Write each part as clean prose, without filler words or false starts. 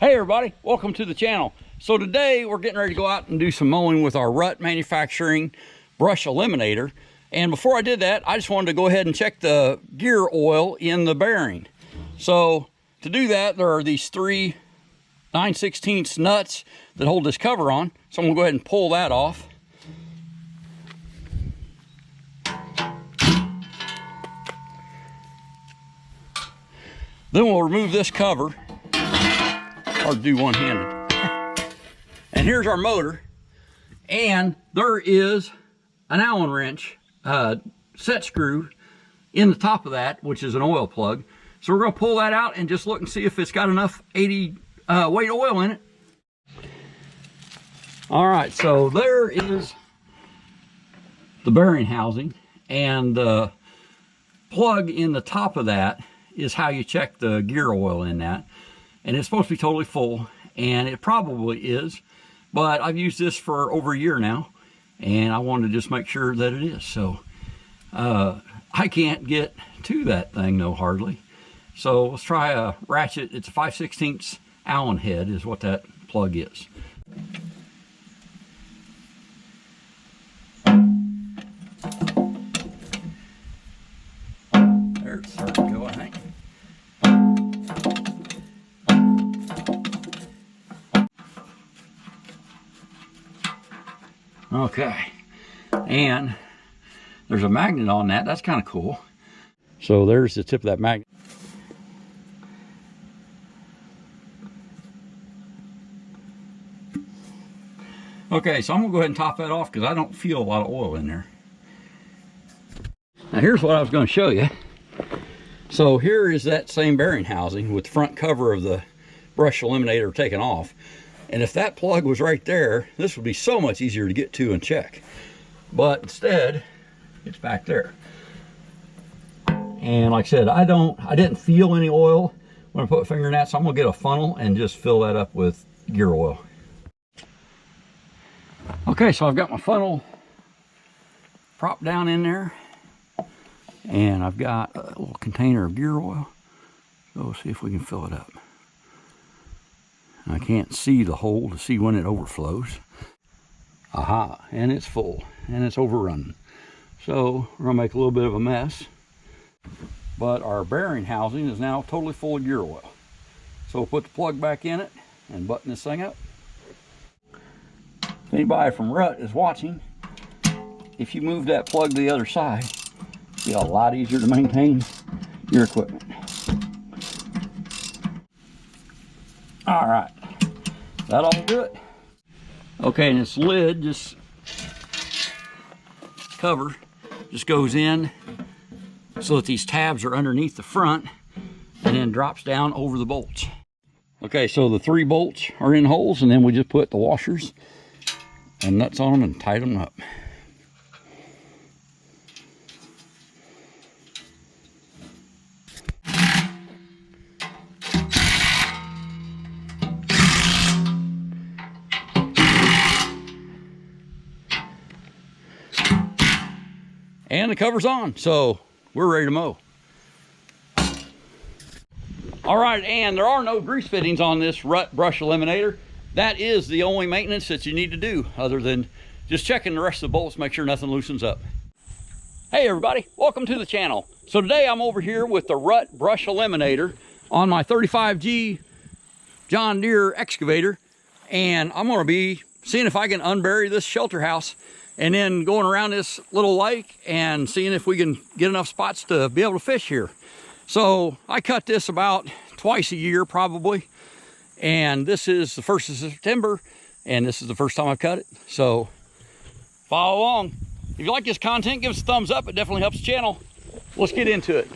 Hey everybody, welcome to the channel. So today we're getting ready to go out and do some mowing with our Rut Manufacturing Brush Eliminator. And before I did that, I just wanted to go ahead and check the gear oil in the bearing. So to do that, there are these three 9/16 nuts that hold this cover on. So I'm gonna go ahead and pull that off. Then we'll remove this cover. Hard to do one-handed. And here's our motor, and there is an Allen wrench set screw in the top of that, which is an oil plug. So we're going to pull that out and just look and see if it's got enough 80 weight oil in it. All right, so there is the bearing housing, and the plug in the top of that is how you check the gear oil in that. And it's supposed to be totally full, and it probably is, but I've used this for over a year now, and I wanted to just make sure that it is. So I can't get to that thing, no, hardly. So let's try a ratchet. It's a 5/16 Allen head is what that plug is. There it's starting to go, I think. Okay, and there's a magnet on that. That's kind of cool. So there's the tip of that magnet. Okay, so I'm gonna go ahead and top that off because I don't feel a lot of oil in there. Now here's what I was gonna show you. So here is that same bearing housing with the front cover of the brush eliminator taken off. And if that plug was right there, this would be so much easier to get to and check. But instead, it's back there. And like I said, I didn't feel any oil when I put a finger in that, so I'm gonna get a funnel and just fill that up with gear oil. Okay, so I've got my funnel propped down in there, and I've got a little container of gear oil. So we'll see if we can fill it up. I can't see the hole to see when it overflows. Aha, and it's full, and it's overrunning. So we're gonna make a little bit of a mess, but our bearing housing is now totally full of gear oil. So we'll put the plug back in it and button this thing up. If anybody from Rut is watching, if you move that plug to the other side, it'll be a lot easier to maintain your equipment. All right, that'll do it. Okay, and this lid, just cover, just goes in so that these tabs are underneath the front and then drops down over the bolts. Okay, so the 3 bolts are in holes, and then we just put the washers and nuts on them and tighten them up. And the cover's on, so we're ready to mow. All right, and there are no grease fittings on this Rut Brush Eliminator. That is the only maintenance that you need to do, other than just checking the rest of the bolts, make sure nothing loosens up. Hey everybody, welcome to the channel. So today I'm over here with the Rut Brush Eliminator on my 35G John Deere excavator, and I'm gonna be seeing if I can unbury this shelter house and then going around this little lake and seeing if we can get enough spots to be able to fish here. So I cut this about twice a year probably, and this is the 1st of September, and this is the first time I've cut it. So follow along. If you like this content, give us a thumbs up. It definitely helps the channel. Let's get into it.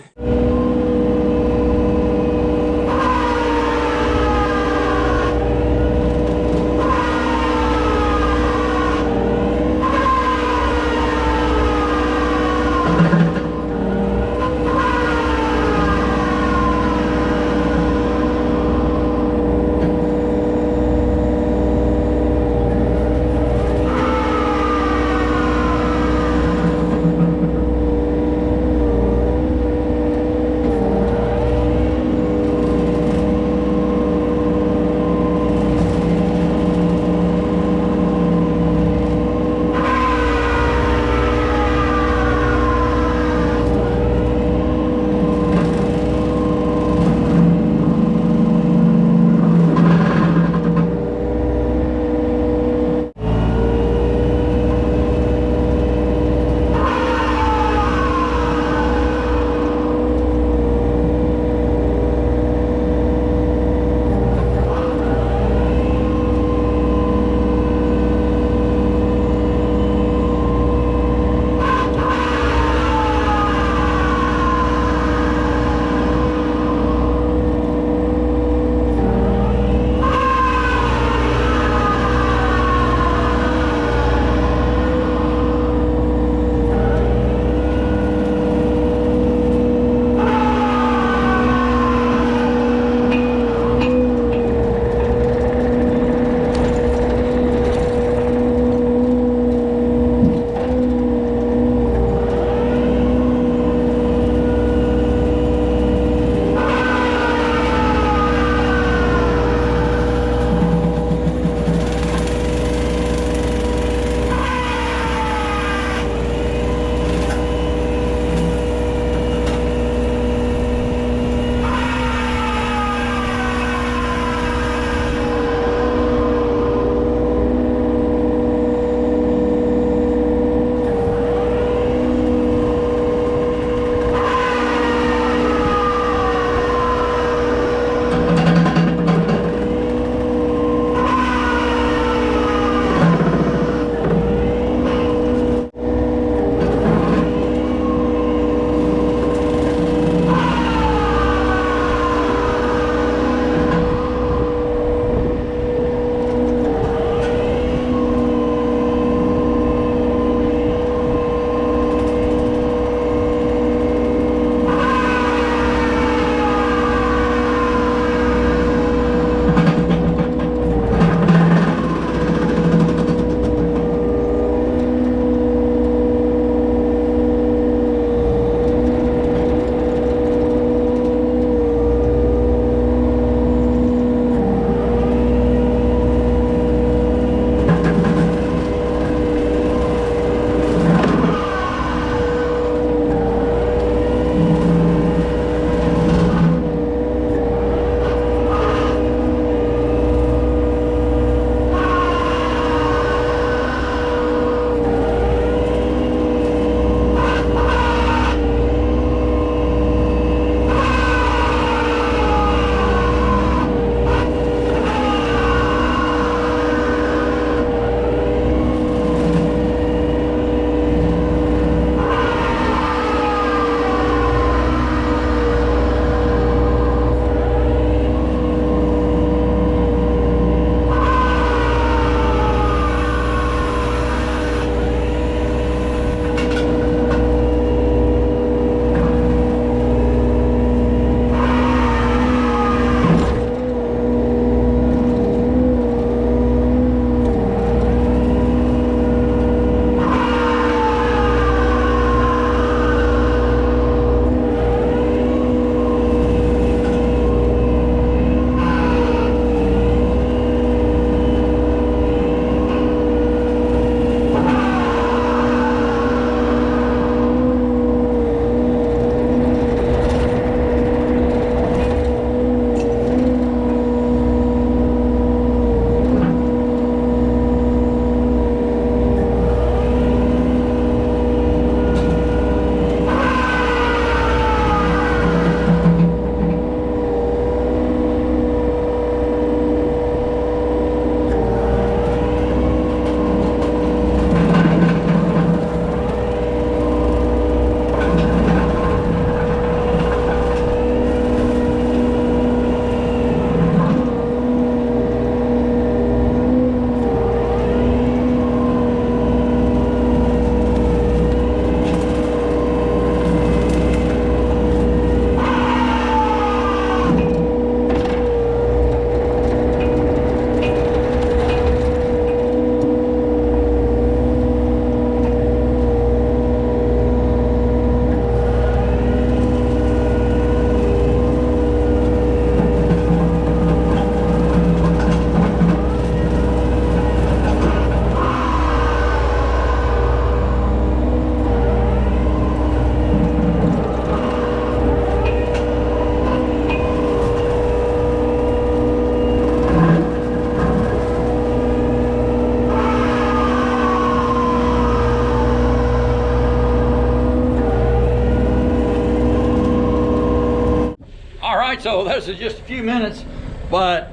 is just a few minutes, but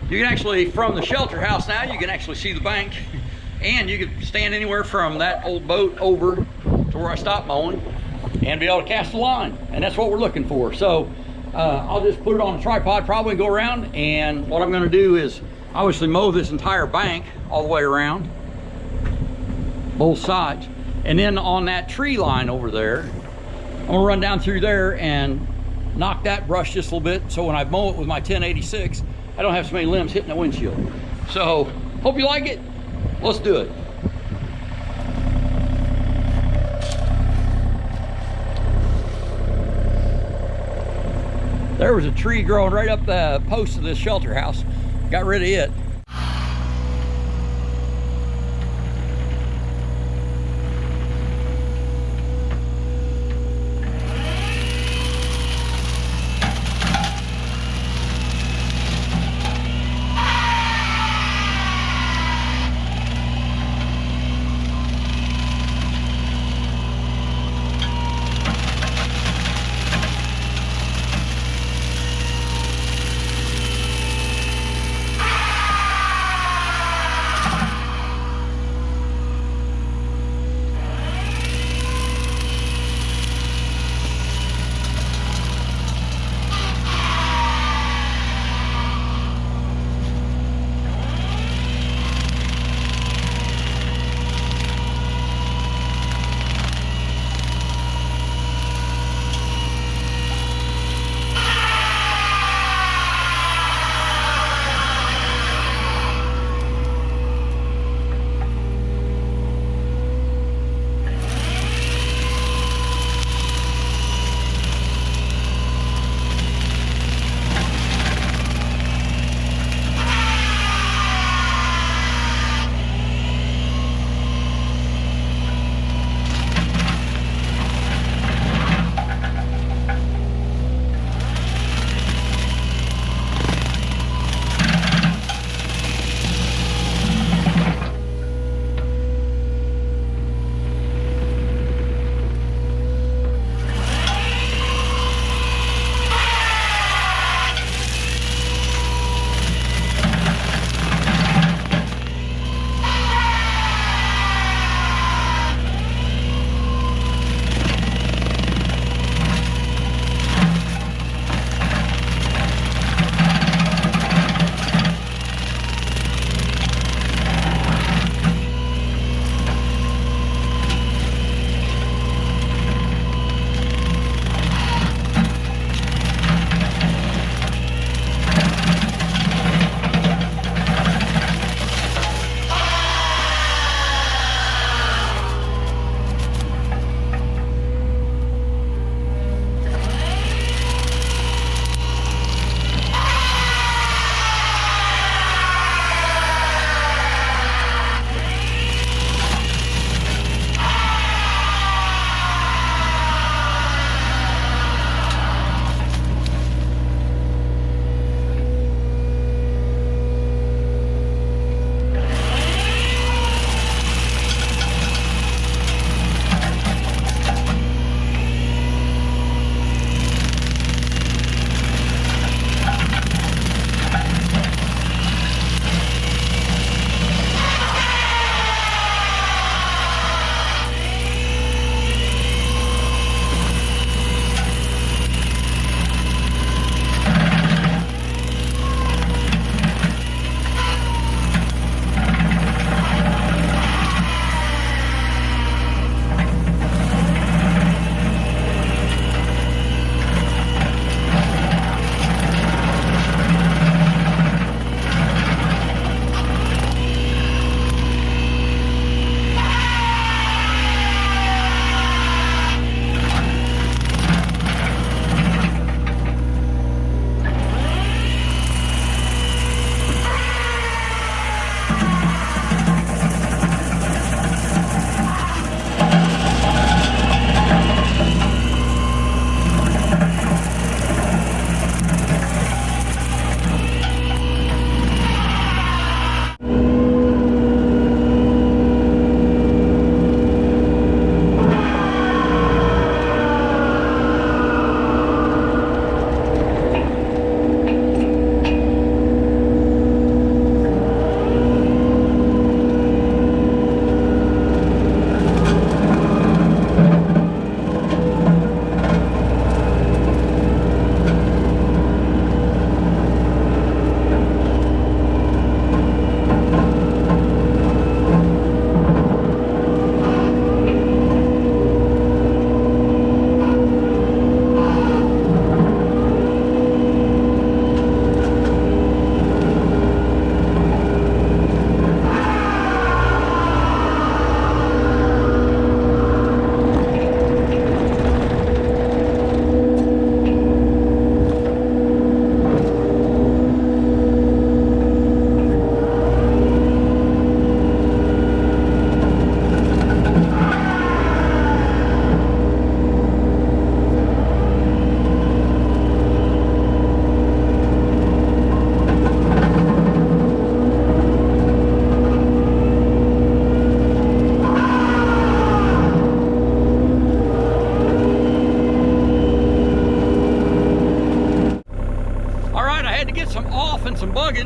you can actually, from the shelter house now, you can actually see the bank, and you can stand anywhere from that old boat over to where I stopped mowing and be able to cast a line, and that's what we're looking for. So I'll just put it on a tripod, probably go around, and what I'm going to do is obviously mow this entire bank all the way around, both sides, and then on that tree line over there, I'm going to run down through there and knock that brush just a little bit, so when I mow it with my 1086, I don't have so many limbs hitting the windshield. So hope you like it. Let's do it. There was a tree growing right up the post of this shelter house. Got rid of it.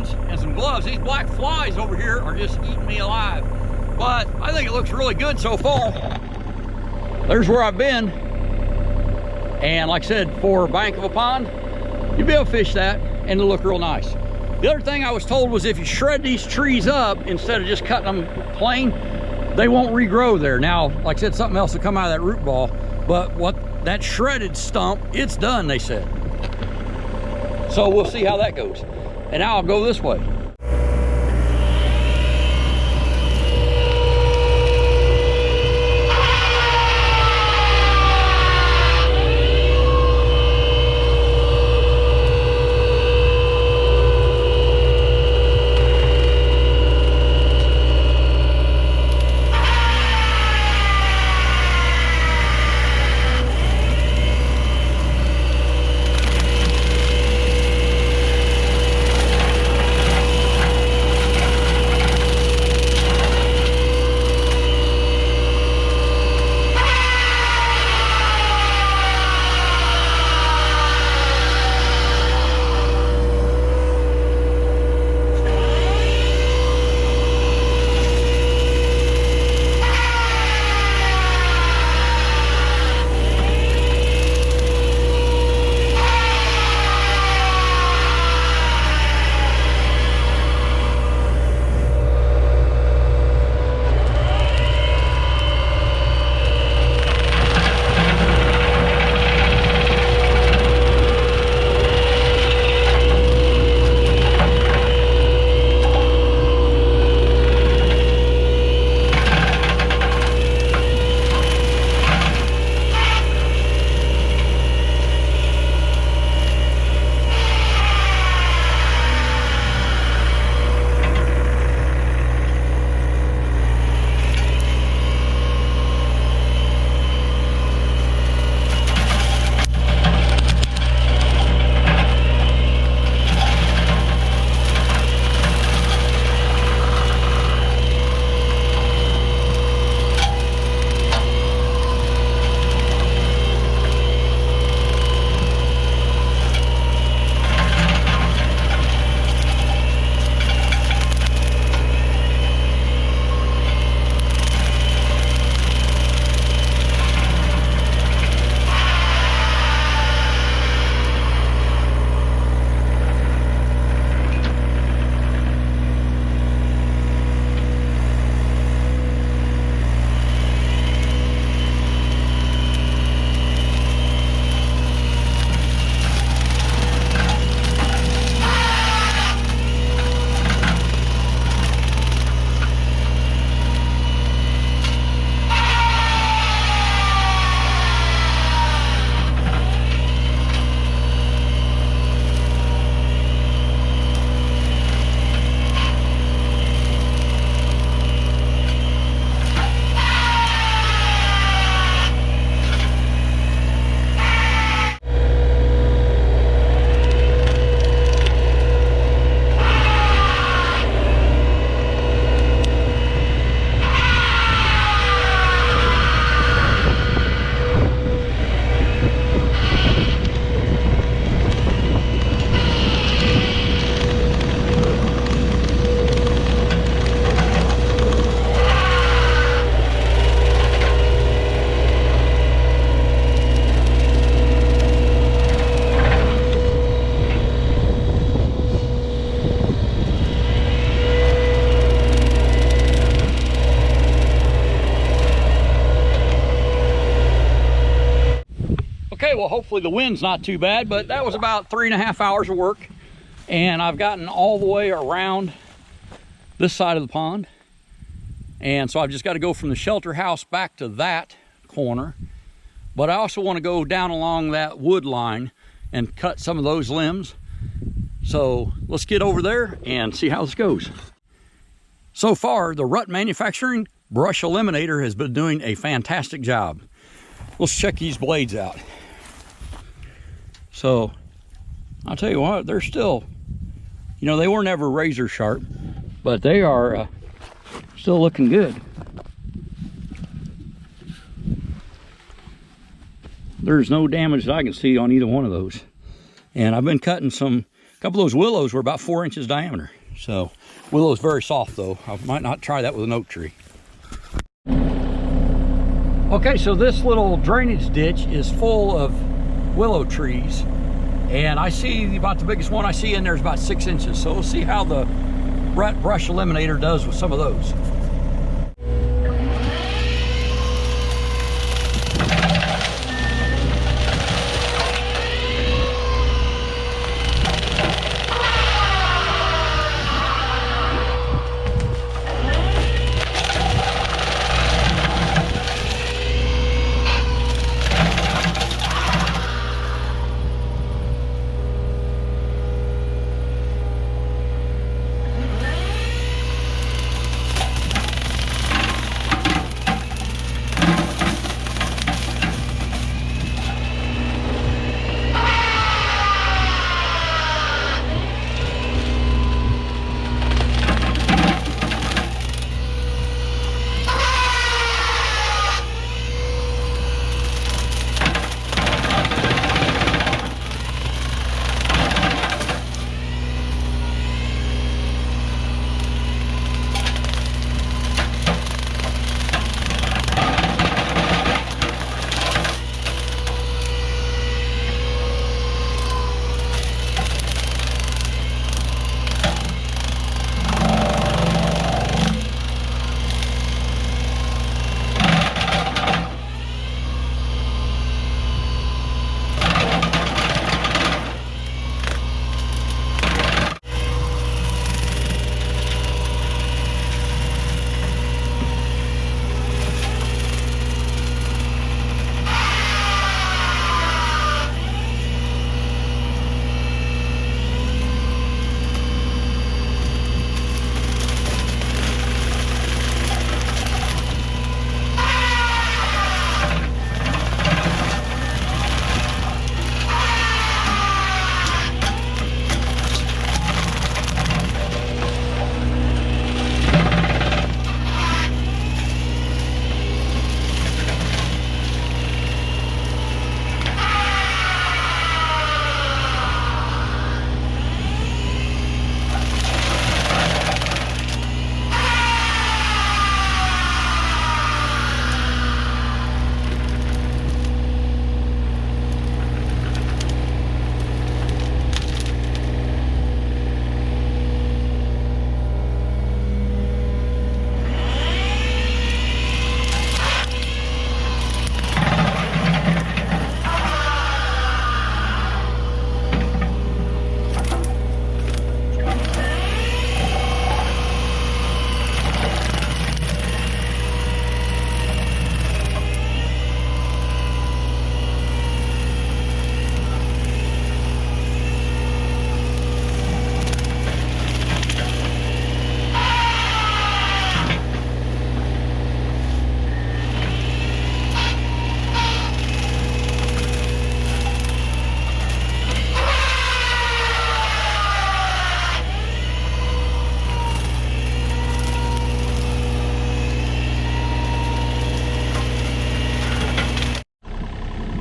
pants and some gloves. These black flies over here are just eating me alive. But I think it looks really good so far. There's where I've been. And like I said, for a bank of a pond, you'll be able to fish that and it'll look real nice. The other thing I was told was if you shred these trees up instead of just cutting them plain, they won't regrow there. Now, like I said, something else will come out of that root ball, but what that shredded stump, it's done, they said. So we'll see how that goes. And now I'll go this way. Okay, well, hopefully the wind's not too bad, but that was about 3.5 hours of work. And I've gotten all the way around this side of the pond. And so I've just got to go from the shelter house back to that corner. But I also want to go down along that wood line and cut some of those limbs. So let's get over there and see how this goes. So far, the Rut Manufacturing Brush Eliminator has been doing a fantastic job. Let's check these blades out. So I'll tell you what, they're still, you know, they were never razor sharp, but they are still looking good. There's no damage that I can see on either one of those. And I've been cutting a couple of those willows were about 4 inches diameter. So willow's very soft though. I might not try that with an oak tree. Okay, so this little drainage ditch is full of willow trees, and I see about the biggest one I see in there is about 6 inches. So we'll see how the Rut Brush Eliminator does with some of those.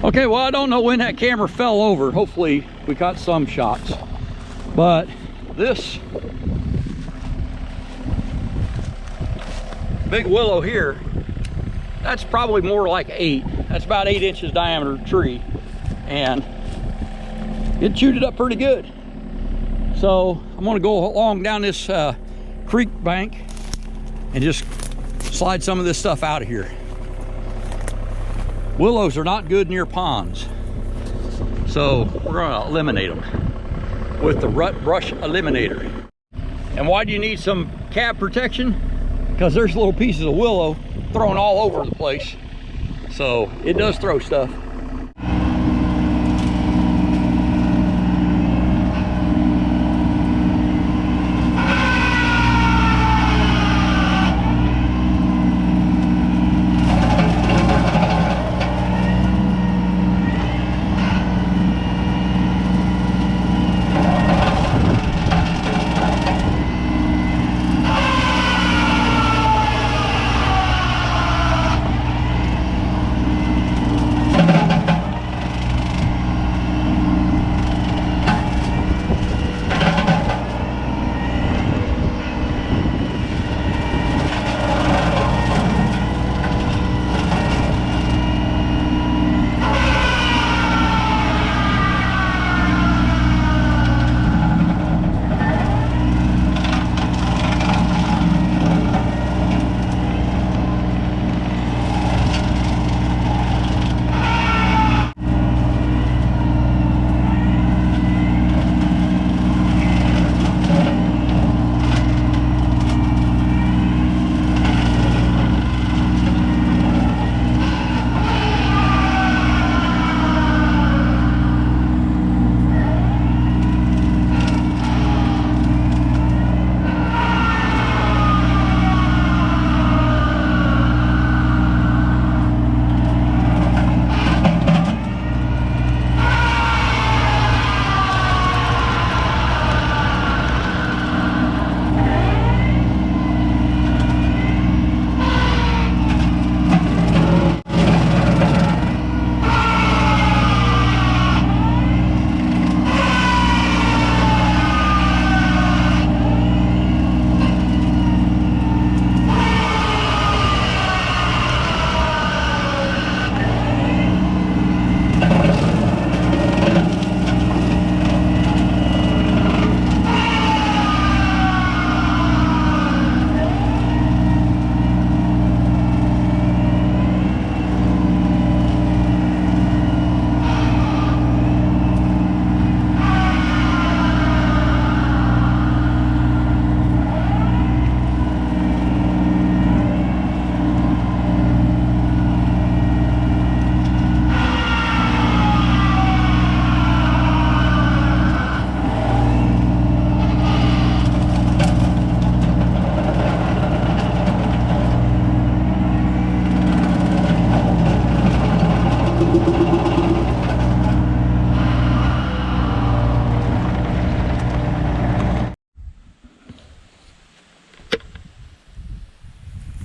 Okay, well, I don't know when that camera fell over. Hopefully we got some shots. But this big willow here, that's probably more like 8. That's about 8 inches diameter tree. And it chewed it up pretty good. So I'm gonna go along down this creek bank and just slide some of this stuff out of here. Willows are not good near ponds, so we're gonna eliminate them with the Rut Brush Eliminator. And why do you need some cab protection? Because there's little pieces of willow thrown all over the place, so it does throw stuff.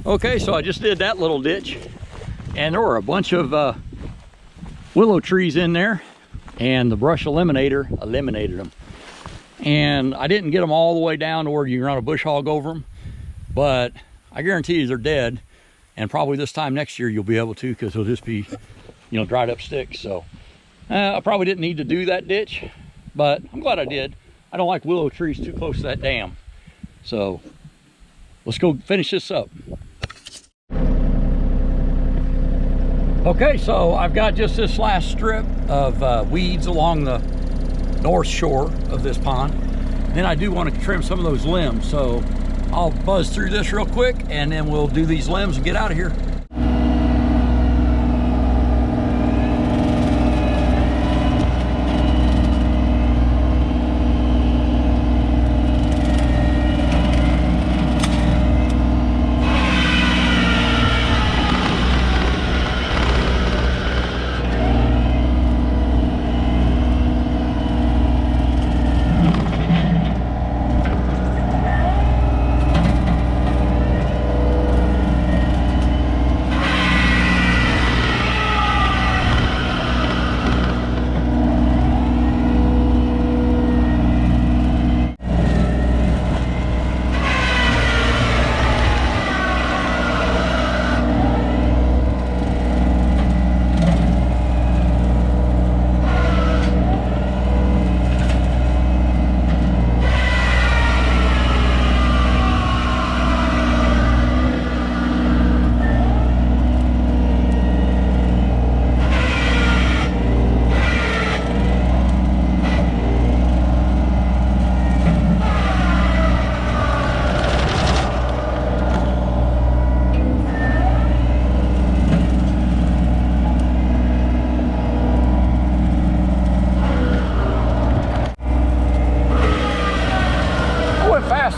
Okay, so I just did that little ditch, and there were a bunch of willow trees in there, and the brush eliminator eliminated them. And I didn't get them all the way down to where you can run a bush hog over them, but I guarantee you they're dead. And probably this time next year you'll be able to, because they'll just be, you know, dried up sticks. So I probably didn't need to do that ditch, but I'm glad I did. I don't like willow trees too close to that dam. So let's go finish this up. Okay, so I've got just this last strip of weeds along the north shore of this pond. Then I do want to trim some of those limbs, so I'll buzz through this real quick and then we'll do these limbs and get out of here.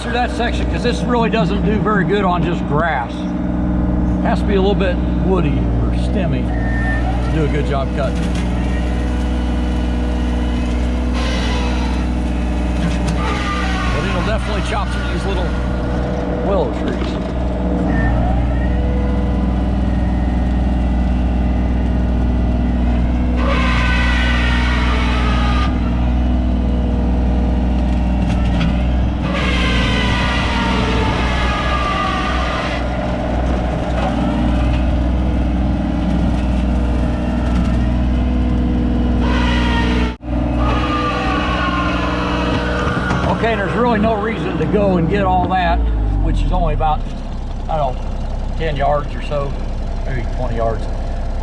Through that section because this really doesn't do very good on just grass. It has to be a little bit woody or stemmy to do a good job cutting. But it'll definitely chop through these little willow trees. Okay, and there's really no reason to go and get all that, which is only about, I don't know, 10 yards or so, maybe 20 yards.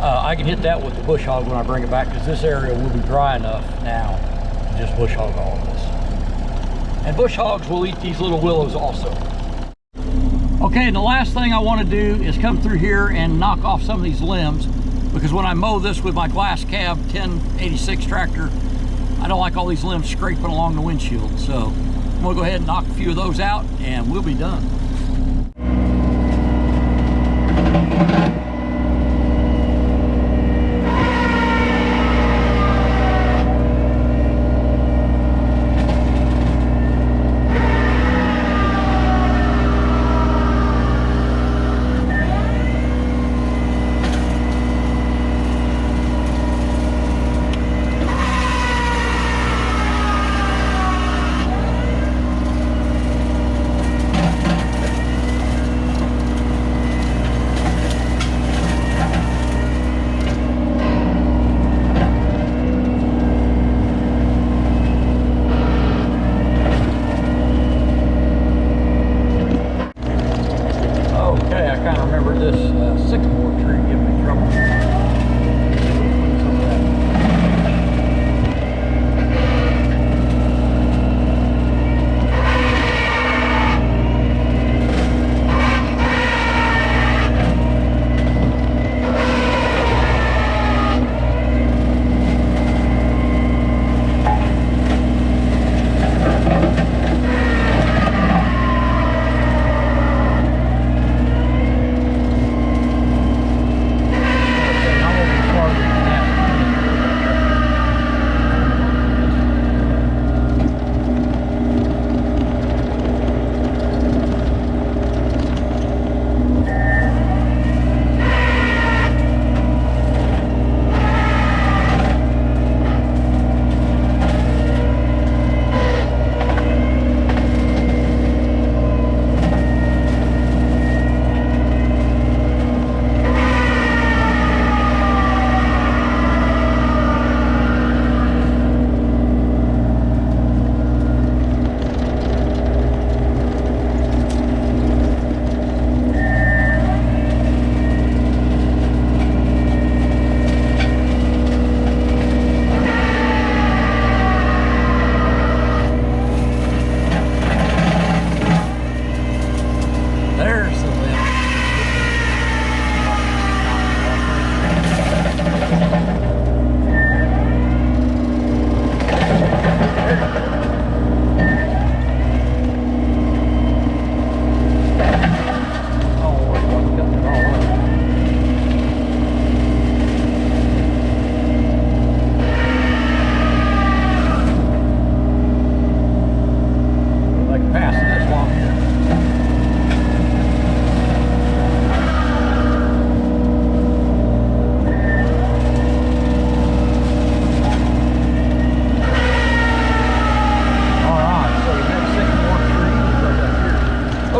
I can hit that with the bush hog when I bring it back, because this area will be dry enough now to just bush hog all of this. And bush hogs will eat these little willows also. Okay, and the last thing I want to do is come through here and knock off some of these limbs, because when I mow this with my glass cab 1086 tractor, I don't like all these limbs scraping along the windshield. So I'm gonna go ahead and knock a few of those out and we'll be done.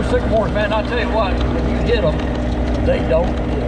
Those sycamores, man, I tell you what, when you hit them, they don't hit.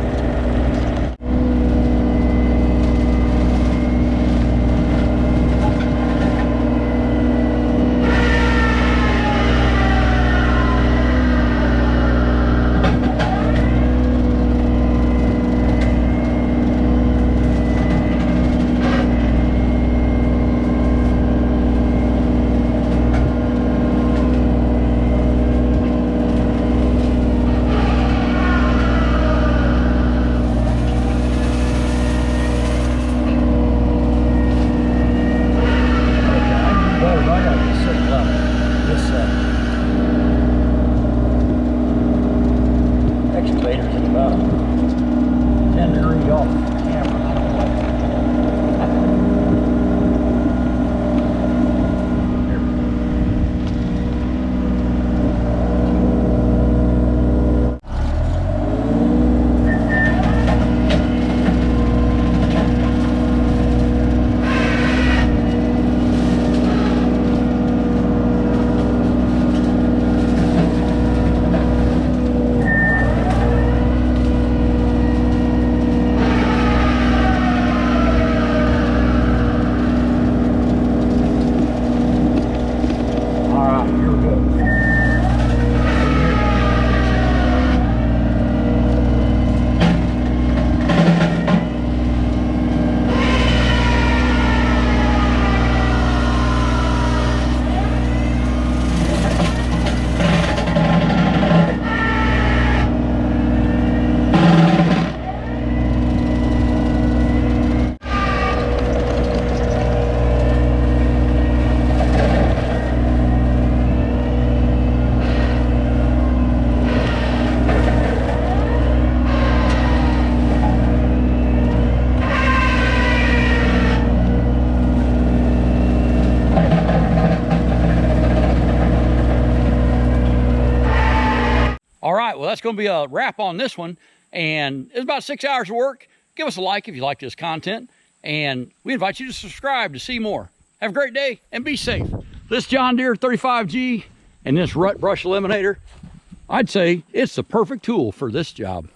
All right, well, that's going to be a wrap on this one. And it's about 6 hours of work. Give us a like if you like this content. And we invite you to subscribe to see more. Have a great day and be safe. This John Deere 35G and this Rut Brush Eliminator, I'd say it's the perfect tool for this job.